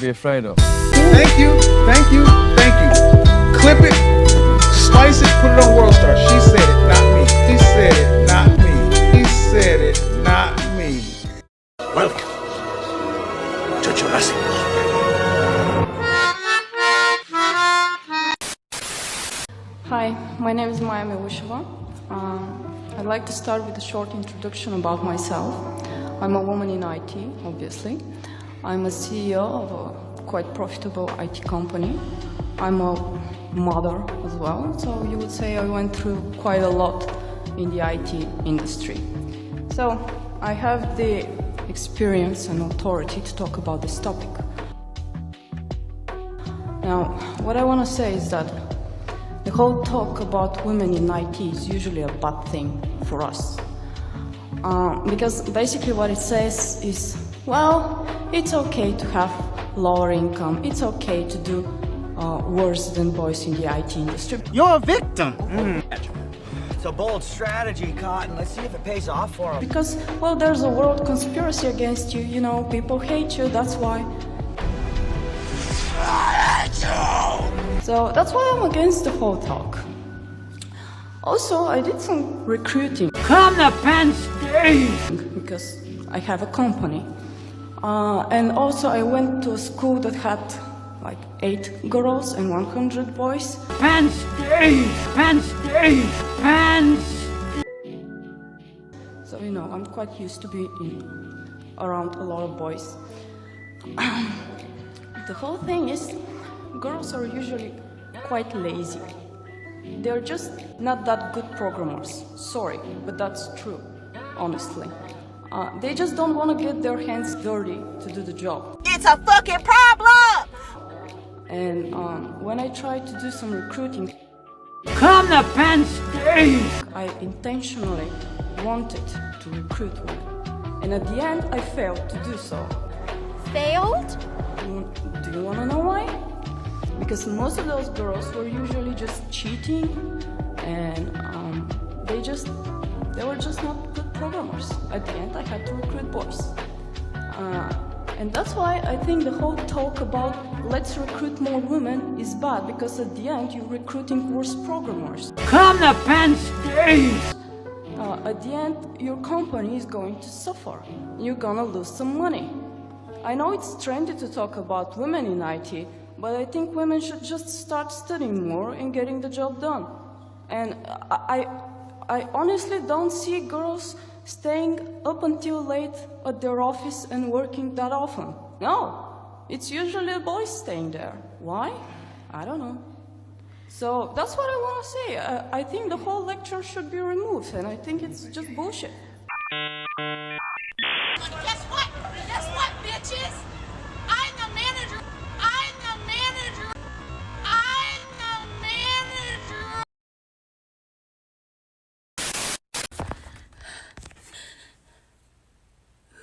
be afraid of. Thank you, thank you, thank you. Clip it, slice it, put it on World Star. She said it, not me. He said it, not me. He said it, not me. Welcome to Jurassic Park. Hi, my name is Maya Milusheva. I'd like to start with a short introduction about myself. I'm a woman in IT, obviously. I'm a CEO of a quite profitable IT company. I'm a mother as well, so you would say I went through quite a lot in the IT industry. So I have the experience and authority to talk about this topic. Now, what I want to say is that the whole talk about women in IT is usually a bad thing for us. Because basically what it says is, well, it's okay to have lower income, it's okay to do worse than boys in the IT industry. You're a victim! It's a bold strategy, Cotton. Let's see if it pays off for them. Because, well, there's a world conspiracy against you, you know, people hate you, that's why. So that's why I'm against the whole talk. Also, I did some recruiting. Come to Penn State! Because I have a company. And also I went to a school that had like 8 girls and 100 boys. Penn State! Penn State! Penn State! So, you know, I'm quite used to being around a lot of boys. The whole thing is, girls are usually quite lazy. They're just not that good programmers. Sorry, but that's true, honestly. They just don't want to get their hands dirty to do the job. It's a fucking problem! And when I tried to do some recruiting, Come to Penn State! I intentionally wanted to recruit women. And at the end, I failed to do so. Failed? Do you want to know why? Because most of those girls were usually just cheating, and they were just not good programmers. At the end, I had to recruit boys. And that's why I think the whole talk about let's recruit more women is bad, because at the end, you're recruiting worse programmers. Come to Penn State! At the end, your company is going to suffer. You're gonna lose some money. I know it's trendy to talk about women in IT, but I think women should just start studying more and getting the job done. And I honestly don't see girls staying up until late at their office and working that often. No, it's usually boys staying there. Why? I don't know. So that's what I want to say. I think the whole lecture should be removed, and I think it's just bullshit. Guess what? Guess what, bitches? I'm the manager. I'm the manager. I'm the manager.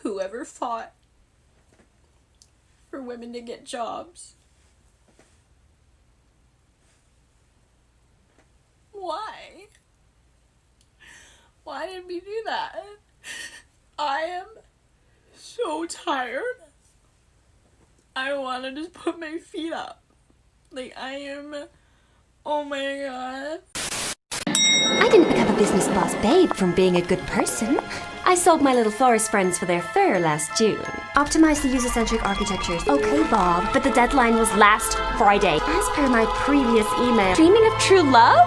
Whoever fought for women to get jobs? Why? Why did we do that? I am so tired. I want to just put my feet up. Like, oh my god. I didn't become a business boss babe from being a good person. I sold my little florist friends for their fair last June. Optimized the user-centric architectures. Okay, Bob, but the deadline was last Friday. As per my previous email. Dreaming of true love?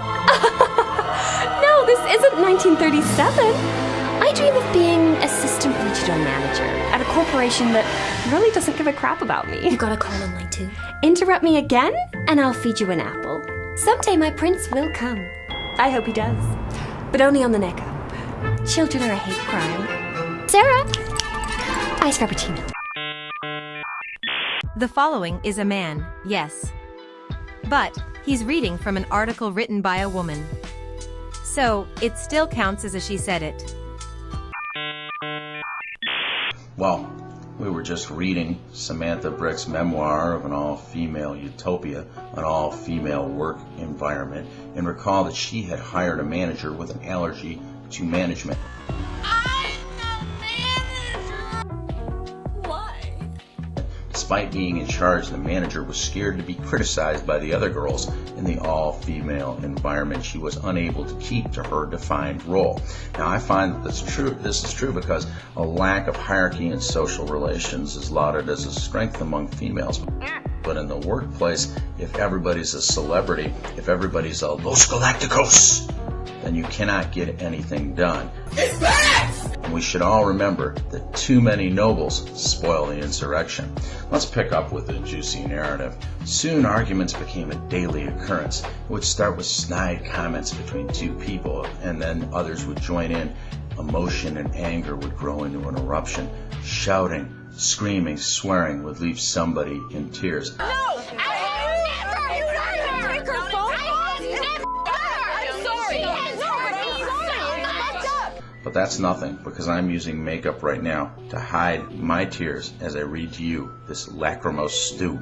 No, this isn't 1937. I dream of being assistant regional manager at a corporation that really doesn't give a crap about me. You got a call on line 2? Interrupt me again, and I'll feed you an apple. Someday my prince will come. I hope he does. But only on the neck up. Children are a hate crime. Sarah! Ice frappuccino. The following is a man, yes. But he's reading from an article written by a woman. So, it still counts as a she said it. Well, we were just reading Samantha Brick's memoir of an all-female utopia, an all-female work environment, and recall that she had hired a manager with an allergy to management. I'm the manager. Why? Despite being in charge, the manager was scared to be criticized by the other girls in the all-female environment. She was unable to keep to her defined role. Now, I find that this is true because a lack of hierarchy in social relations is lauded as a strength among females. But in the workplace, if everybody's a celebrity, if everybody's a Los Galacticos, then you cannot get anything done. It's back! And we should all remember that too many nobles spoil the insurrection. Let's pick up with a juicy narrative. Soon arguments became a daily occurrence. It would start with snide comments between two people, and then others would join in. Emotion and anger would grow into an eruption. Shouting, screaming, swearing would leave somebody in tears. No! But that's nothing, because I'm using makeup right now to hide my tears as I read to you this lachrymose stew.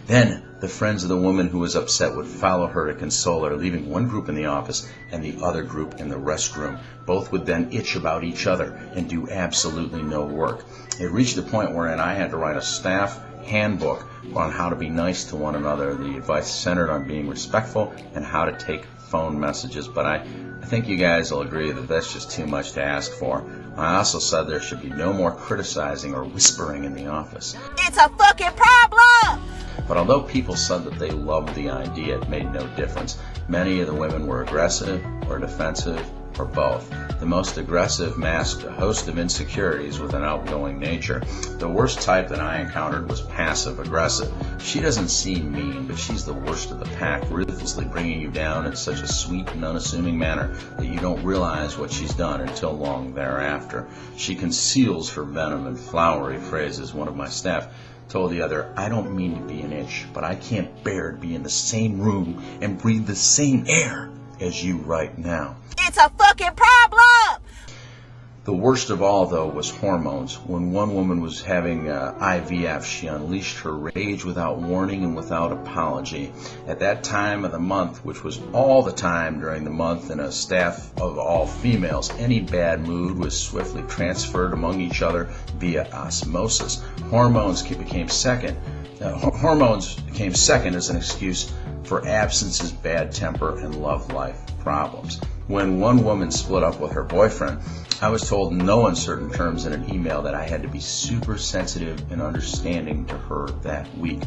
Then, the friends of the woman who was upset would follow her to console her, leaving one group in the office and the other group in the restroom. Both would then itch about each other and do absolutely no work. It reached the point wherein I had to write a staff handbook on how to be nice to one another. The advice centered on being respectful and how to take phone messages, but I think you guys will agree that that's just too much to ask for. I also said there should be no more criticizing or whispering in the office. It's a fucking problem! But although people said that they loved the idea, it made no difference. Many of the women were aggressive or defensive or both. The most aggressive masked a host of insecurities with an outgoing nature. The worst type that I encountered was passive aggressive. She doesn't seem mean, but she's the worst of the pack, ruthlessly bringing you down in such a sweet and unassuming manner that you don't realize what she's done until long thereafter. She conceals her venom in flowery phrases. One of my staff told the other, "I don't mean to be an itch, but I can't bear to be in the same room and breathe the same air as you right now." It's a fucking problem! The worst of all, though, was hormones. When one woman was having IVF, she unleashed her rage without warning and without apology. At that time of the month, which was all the time during the month in a staff of all females, any bad mood was swiftly transferred among each other via osmosis. Hormones came second as an excuse for absences, bad temper, and love life problems. When one woman split up with her boyfriend, I was told in no uncertain terms in an email that I had to be super sensitive and understanding to her that week.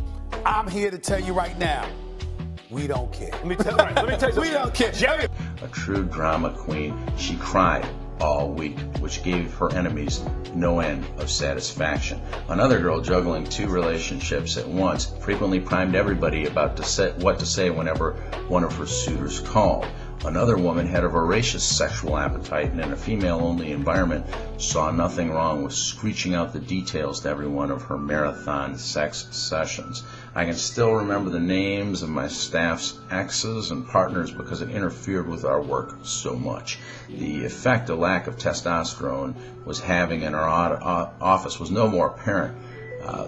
I'm here to tell you right now, we don't care. Let me tell you something. We don't care. Jerry. A true drama queen, she cried all week, which gave her enemies no end of satisfaction. Another girl juggling two relationships at once frequently primed everybody about what to say whenever one of her suitors called. Another woman had a voracious sexual appetite and in a female-only environment saw nothing wrong with screeching out the details to every one of her marathon sex sessions. I can still remember the names of my staff's exes and partners because it interfered with our work so much. The effect a lack of testosterone was having in our office was no more apparent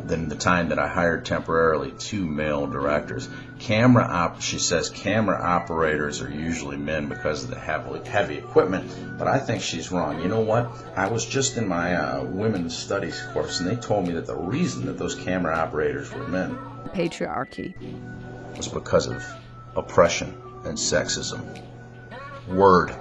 than the time that I hired temporarily two male directors. She says camera operators are usually men because of the heavy equipment, but I think she's wrong. You know what? I was just in my women's studies course, and they told me that the reason that those camera operators were men, Patriarchy, was because of oppression and sexism. Word.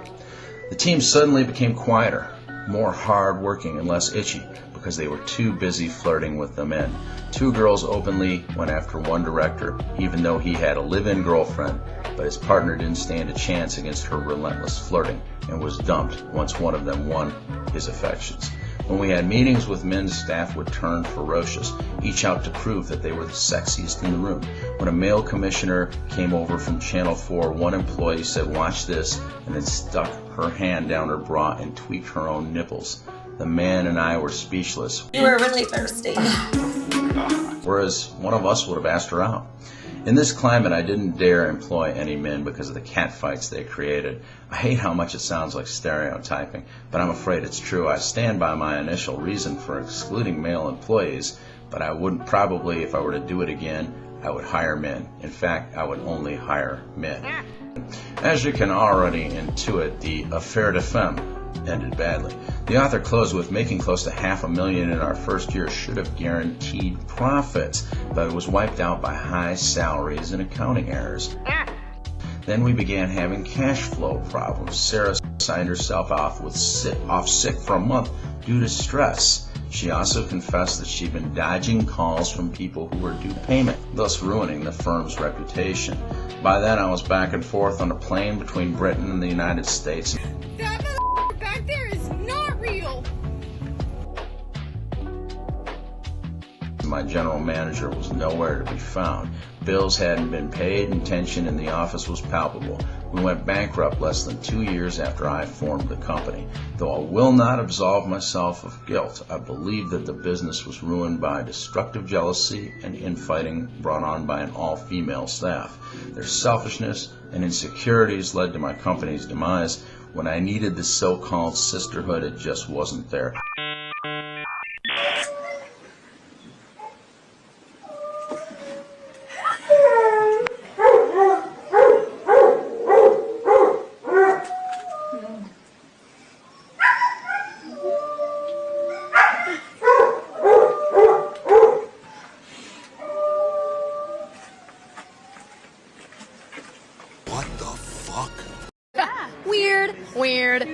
The team suddenly became quieter, more hard-working and less itchy, because they were too busy flirting with the men. Two girls openly went after one director, even though he had a live-in girlfriend, but his partner didn't stand a chance against her relentless flirting and was dumped once one of them won his affections. When we had meetings with men's staff would turn ferocious, each out to prove that they were the sexiest in the room. When a male commissioner came over from Channel 4, one employee said, "Watch this," and then stuck her hand down her bra and tweaked her own nipples. The man and I were speechless. You were really thirsty. Whereas one of us would have asked her out. In this climate, I didn't dare employ any men because of the catfights they created. I hate how much it sounds like stereotyping, but I'm afraid it's true. I stand by my initial reason for excluding male employees, but I wouldn't probably, if I were to do it again, I would hire men. In fact, I would only hire men. As you can already intuit, the affaire de femme ended badly. The author closed with, making close to $500,000 in our first year should have guaranteed profits, but it was wiped out by high salaries and accounting errors. Then we began having cash flow problems. Sarah signed herself off sick for a month due to stress. She also confessed that she'd been dodging calls from people who were due payment, thus ruining the firm's reputation. By then, I was back and forth on a plane between Britain and the United States. That back there is not real. My general manager was nowhere to be found. Bills hadn't been paid and tension in the office was palpable. We went bankrupt less than 2 years after I formed the company. Though I will not absolve myself of guilt, I believe that the business was ruined by destructive jealousy and infighting brought on by an all-female staff. Their selfishness and insecurities led to my company's demise. When I needed the so-called sisterhood, it just wasn't there. What the fuck? Weird.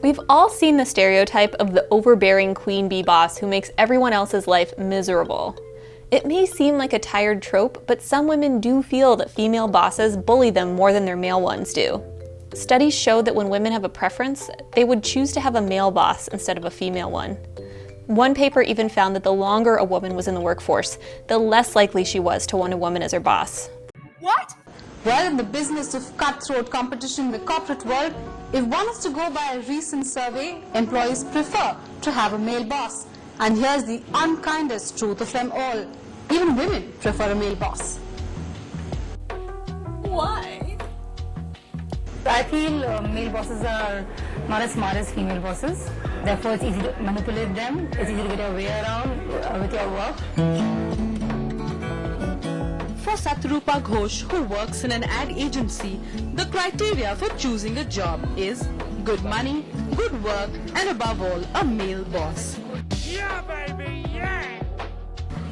We've all seen the stereotype of the overbearing queen bee boss who makes everyone else's life miserable. It may seem like a tired trope, but some women do feel that female bosses bully them more than their male ones do. Studies show that when women have a preference, they would choose to have a male boss instead of a female one. One paper even found that the longer a woman was in the workforce, the less likely she was to want a woman as her boss. What? Well, in the business of cutthroat competition in the corporate world, if one is to go by a recent survey, employees prefer to have a male boss. And here's the unkindest truth of them all. Even women prefer a male boss. Why? I feel male bosses are not as smart as female bosses. Therefore, it's easy to manipulate them. It's easy to get your way around with your work. For Satrupa Ghosh, who works in an ad agency, the criteria for choosing a job is good money, good work, and above all, a male boss. Yeah, baby, yeah!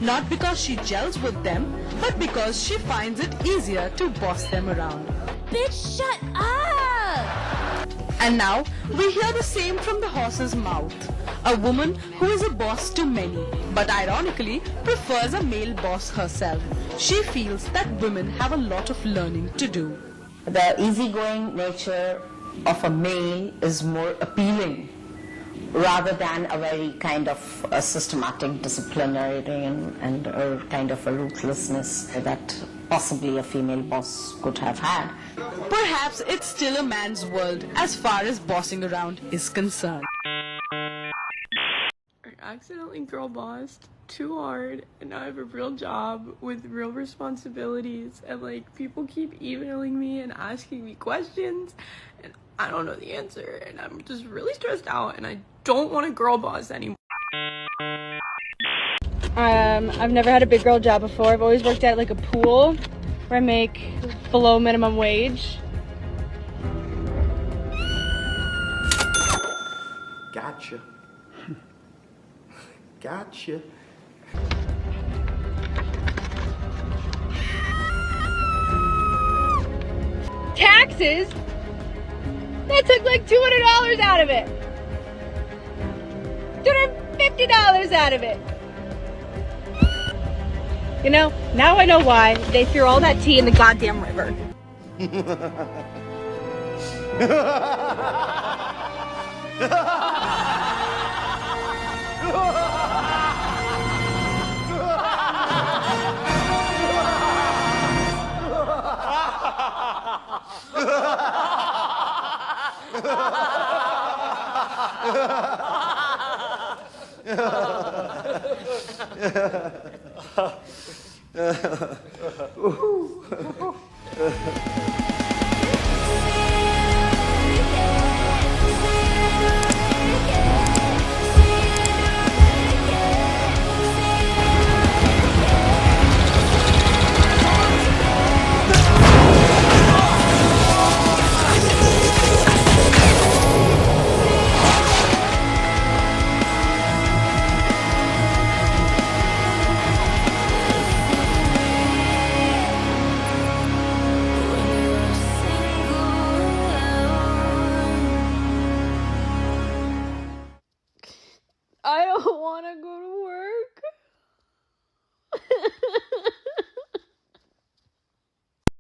Not because she gels with them, but because she finds it easier to boss them around. Bitch, shut up! And now, we hear the same from the horse's mouth. A woman who is a boss to many, but ironically prefers a male boss herself. She feels that women have a lot of learning to do. The easygoing nature of a male is more appealing rather than a very kind of a systematic disciplinarian and a kind of a ruthlessness that possibly a female boss could have had. Perhaps it's still a man's world as far as bossing around is concerned. I accidentally girl bossed too hard, and now I have a real job with real responsibilities, and like people keep emailing me and asking me questions, and I don't know the answer, and I'm just really stressed out, and I don't want to girl boss anymore. I've never had a big girl job before. I've always worked at like a pool where I make below minimum wage. Gotcha. Gotcha. Taxes? That took like $200 out of it. $250 out of it. You know, now I know why they threw all that tea in the goddamn river. I don't want to